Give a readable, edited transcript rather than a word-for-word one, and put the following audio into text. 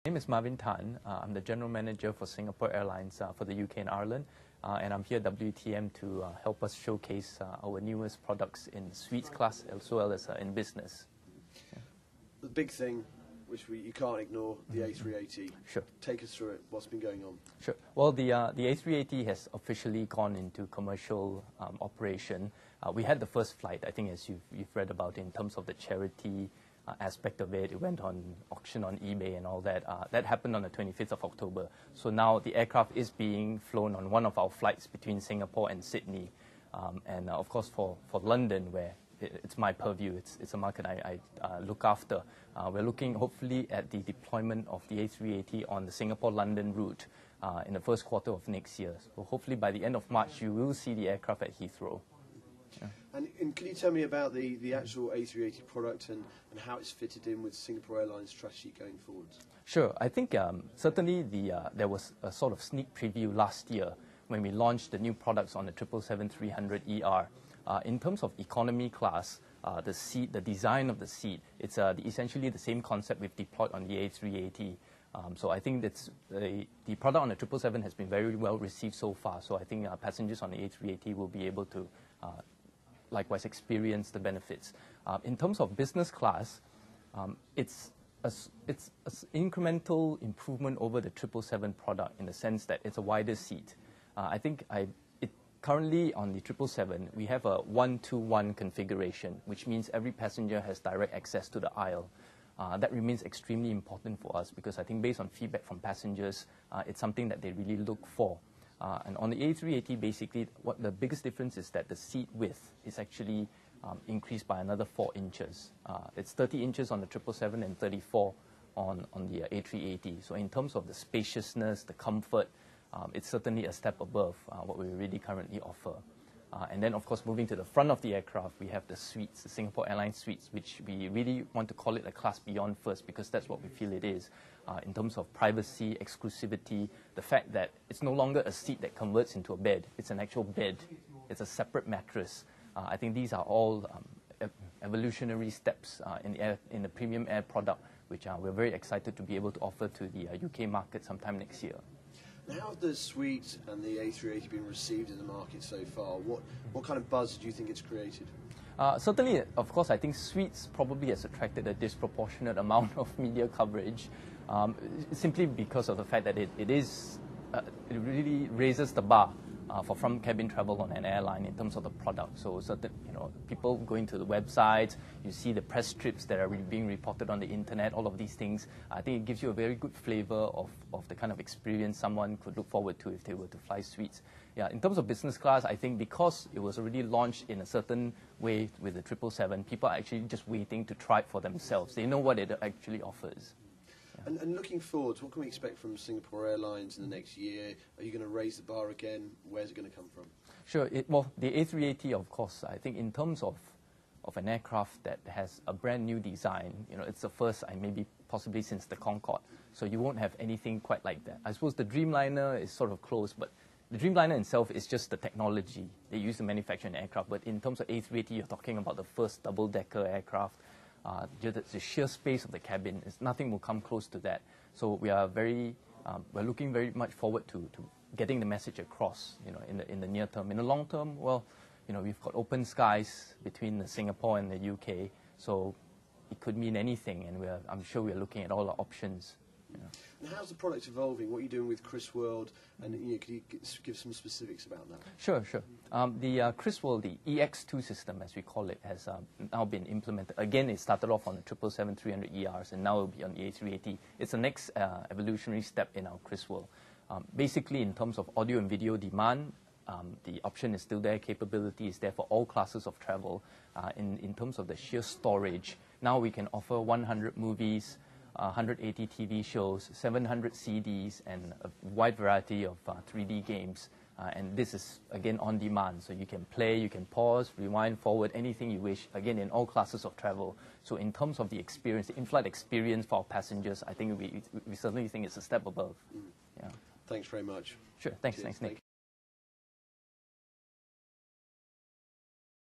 My name is Marvin Tan. I'm the General Manager for Singapore Airlines for the UK and Ireland, and I'm here at WTM to help us showcase our newest products in suites class as well as in business. Yeah. The big thing, which you can't ignore, the A380. Sure. Take us through it. What's been going on? Sure. Well, the A380 has officially gone into commercial operation. We had the first flight, I think, as you've read about, in terms of the charity aspect of it. It went on auction on eBay and all that. That happened on the 25th of October. So now the aircraft is being flown on one of our flights between Singapore and Sydney. And of course for London, where it's my purview, it's a market I look after. We're looking hopefully at the deployment of the A380 on the Singapore-London route in the first quarter of next year. So hopefully by the end of March, you will see the aircraft at Heathrow. Yeah. And can you tell me about the actual A380 product and how it's fitted in with Singapore Airlines' strategy going forward? Sure. I think certainly there was a sort of sneak preview last year when we launched the new products on the 777-300ER. In terms of economy class, the seat, the design of the seat, it's essentially the same concept we've deployed on the A380. So I think that's the product on the 777 has been very well received so far. So I think passengers on the A380 will be able to likewise experience the benefits. In terms of business class, it's an incremental improvement over the 777 product in the sense that it's a wider seat. I think currently on the 777, we have a 1-to-1 configuration, which means every passenger has direct access to the aisle. That remains extremely important for us because I think based on feedback from passengers, it's something that they really look for. And on the A380, basically, what the biggest difference is that the seat width is actually increased by another 4 inches. It's 30 inches on the 777 and 34 on the A380. So in terms of the spaciousness, the comfort, it's certainly a step above what we really currently offer. And then, of course, moving to the front of the aircraft, we have the suites, the Singapore Airlines suites, which we really want to call it a class beyond first because that's what we feel it is. In terms of privacy, exclusivity, the fact that it's no longer a seat that converts into a bed. It's an actual bed. It's a separate mattress. I think these are all evolutionary steps in the premium air product, which we're very excited to be able to offer to the UK market sometime next year. How have the suite and the A380 been received in the market so far? What kind of buzz do you think it's created? Certainly, of course, I think suites probably has attracted a disproportionate amount of media coverage, simply because of the fact that it really raises the bar for front cabin travel on an airline in terms of the product. So people going to the websites, you see the press strips that are being reported on the internet, all of these things. I think it gives you a very good flavor of the kind of experience someone could look forward to if they were to fly suites. Yeah, in terms of business class, I think because it was already launched in a certain way with the 777, people are actually just waiting to try it for themselves. They know what it actually offers. And looking forward, what can we expect from Singapore Airlines in the next year? Are you going to raise the bar again? Where's it going to come from? Sure. Well, the A380, of course, I think in terms of an aircraft that has a brand new design, it's the first, maybe possibly since the Concorde. So you won't have anything quite like that. I suppose the Dreamliner is sort of close, but the Dreamliner itself is just the technology they use to manufacture an aircraft. But in terms of A380, you're talking about the first double-decker aircraft. The sheer space of the cabin, nothing will come close to that. So we are we're looking very much forward to getting the message across, in the near term. In the long term, well, we've got open skies between Singapore and the UK, so it could mean anything, and I'm sure we're looking at all the options. And how's the product evolving? What are you doing with Chrisworld? And can you give some specifics about that? Sure. The Chrisworld, the EX2 system, as we call it, has now been implemented. Again, it started off on the 777-300ERs, and now it will be on the A380. It's the next evolutionary step in our Chrisworld. Basically, in terms of audio and video demand, the option is still there. Capability is there for all classes of travel. In terms of the sheer storage, now we can offer 100 movies, 180 TV shows, 700 CDs, and a wide variety of 3D games. And this is, again, on demand. So you can play, you can pause, rewind, forward, anything you wish, again, in all classes of travel. So in terms of the experience, the in-flight experience for our passengers, I think we certainly think it's a step above. Yeah. Thanks very much. Sure. Thanks. Cheers. Thanks, Nick.